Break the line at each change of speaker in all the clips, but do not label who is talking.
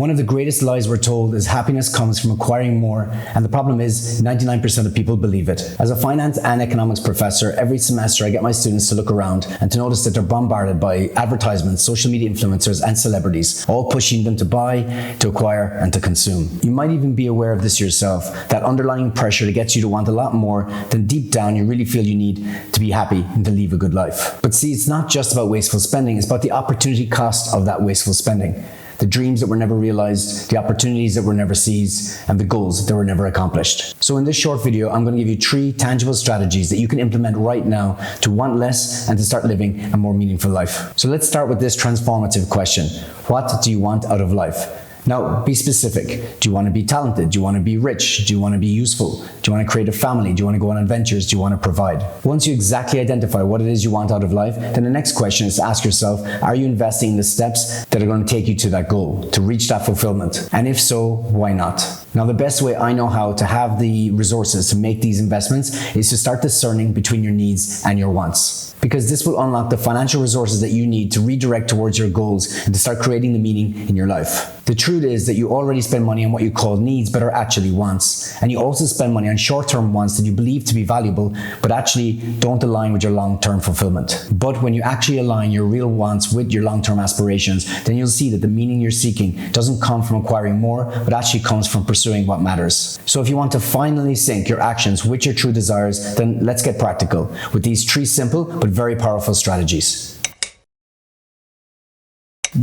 One of the greatest lies we're told is happiness comes from acquiring more, and the problem is 99% of people believe it. As a finance and economics professor, every semester I get my students to look around and to notice that they're bombarded by advertisements, social media influencers, and celebrities, all pushing them to buy, to acquire, and to consume. You might even be aware of this yourself, that underlying pressure that gets you to want a lot more than deep down you really feel you need to be happy and to live a good life. But see, it's not just about wasteful spending, it's about the opportunity cost of that wasteful spending. The dreams that were never realized, the opportunities that were never seized, and the goals that were never accomplished. So in this short video, I'm going to give you 3 tangible strategies that you can implement right now to want less and to start living a more meaningful life. So let's start with this transformative question. What do you want out of life? Now, be specific. Do you want to be talented? Do you want to be rich? Do you want to be useful? Do you want to create a family? Do you want to go on adventures? Do you want to provide? Once you exactly identify what it is you want out of life, then the next question is to ask yourself, are you investing in the steps that are going to take you to that goal, to reach that fulfillment? And if so, why not? Now, the best way I know how to have the resources to make these investments is to start discerning between your needs and your wants. Because this will unlock the financial resources that you need to redirect towards your goals and to start creating the meaning in your life. The truth is that you already spend money on what you call needs but are actually wants. And you also spend money on short-term wants that you believe to be valuable but actually don't align with your long-term fulfillment. But when you actually align your real wants with your long-term aspirations, then you'll see that the meaning you're seeking doesn't come from acquiring more, but actually comes from pursuing what matters. So if you want to finally sync your actions with your true desires, then let's get practical with these 3 simple but very powerful strategies.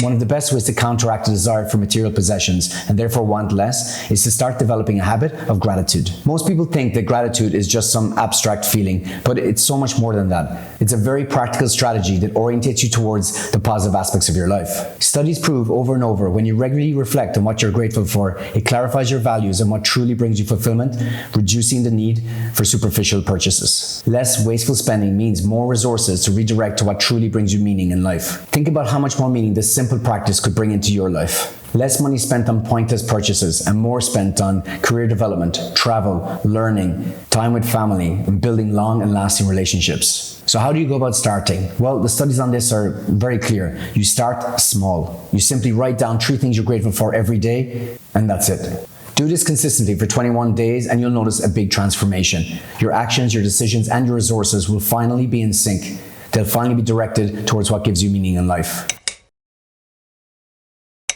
One of the best ways to counteract a desire for material possessions and therefore want less is to start developing a habit of gratitude. Most people think that gratitude is just some abstract feeling, but it's so much more than that. It's a very practical strategy that orientates you towards the positive aspects of your life. Studies prove over and over when you regularly reflect on what you're grateful for, it clarifies your values and what truly brings you fulfillment, reducing the need for superficial purchases. Less wasteful spending means more resources to redirect to what truly brings you meaning in life. Think about how much more meaning this simple practice could bring into your life. Less money spent on pointless purchases and more spent on career development, travel, learning, time with family, and building long and lasting relationships. So how do you go about starting? Well, the studies on this are very clear. You start small. You simply write down 3 things you're grateful for every day, and that's it. Do this consistently for 21 days and you'll notice a big transformation. Your actions, your decisions, and your resources will finally be in sync. They'll finally be directed towards what gives you meaning in life.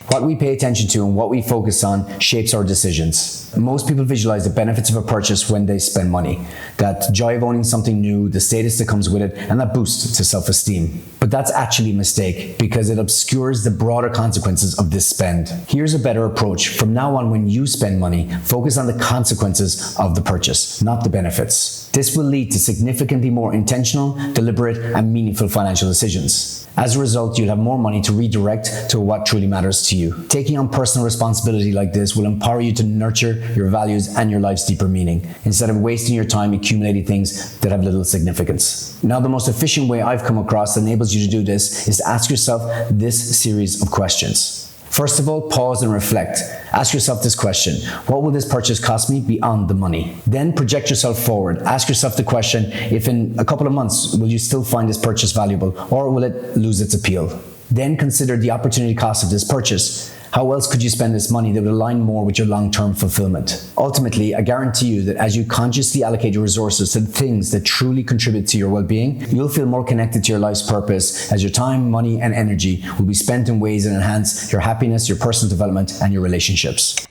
What we pay attention to and what we focus on shapes our decisions. Most people visualize the benefits of a purchase when they spend money. That joy of owning something new, the status that comes with it, and that boost to self-esteem. But that's actually a mistake because it obscures the broader consequences of this spend. Here's a better approach. From now on, when you spend money, focus on the consequences of the purchase, not the benefits. This will lead to significantly more intentional, deliberate, and meaningful financial decisions. As a result, you'll have more money to redirect to what truly matters to you. Taking on personal responsibility like this will empower you to nurture your values and your life's deeper meaning, instead of wasting your time accumulating things that have little significance. Now, the most efficient way I've come across that enables you to do this is to ask yourself this series of questions. First of all, pause and reflect. Ask yourself this question: what will this purchase cost me beyond the money? Then project yourself forward. Ask yourself the question, if in a couple of months, will you still find this purchase valuable, or will it lose its appeal? Then consider the opportunity cost of this purchase. How else could you spend this money that would align more with your long-term fulfillment? Ultimately, I guarantee you that as you consciously allocate your resources to the things that truly contribute to your well-being, you'll feel more connected to your life's purpose, as your time, money, and energy will be spent in ways that enhance your happiness, your personal development, and your relationships.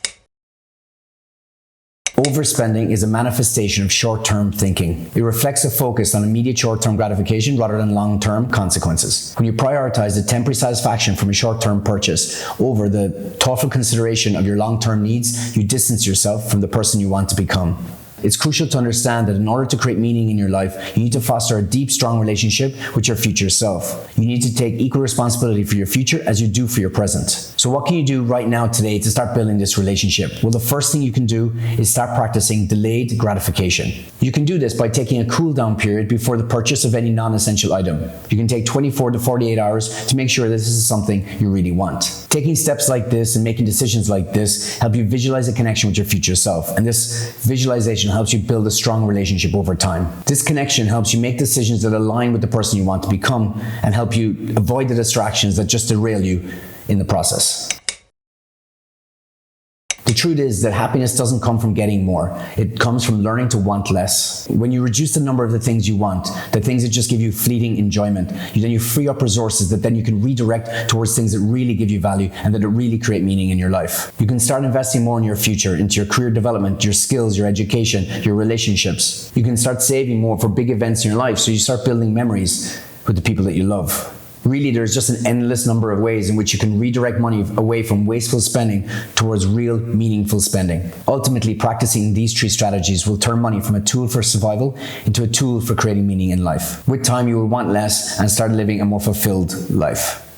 Overspending is a manifestation of short-term thinking. It reflects a focus on immediate short-term gratification rather than long-term consequences. When you prioritize the temporary satisfaction from a short-term purchase over the thoughtful consideration of your long-term needs, you distance yourself from the person you want to become. It's crucial to understand that in order to create meaning in your life, you need to foster a deep, strong relationship with your future self. You need to take equal responsibility for your future as you do for your present. So what can you do right now today to start building this relationship? Well, the first thing you can do is start practicing delayed gratification. You can do this by taking a cool down period before the purchase of any non-essential item. You can take 24 to 48 hours to make sure that this is something you really want. Taking steps like this and making decisions like this help you visualize a connection with your future self. And this visualization helps you build a strong relationship over time. This connection helps you make decisions that align with the person you want to become and help you avoid the distractions that just derail you in the process. The truth is that happiness doesn't come from getting more. It comes from learning to want less. When you reduce the number of the things you want, the things that just give you fleeting enjoyment, then you free up resources that then you can redirect towards things that really give you value and that really create meaning in your life. You can start investing more in your future, into your career development, your skills, your education, your relationships. You can start saving more for big events in your life, so you start building memories with the people that you love. Really, there's just an endless number of ways in which you can redirect money away from wasteful spending towards real, meaningful spending. Ultimately, practicing these 3 strategies will turn money from a tool for survival into a tool for creating meaning in life. With time, you will want less and start living a more fulfilled life.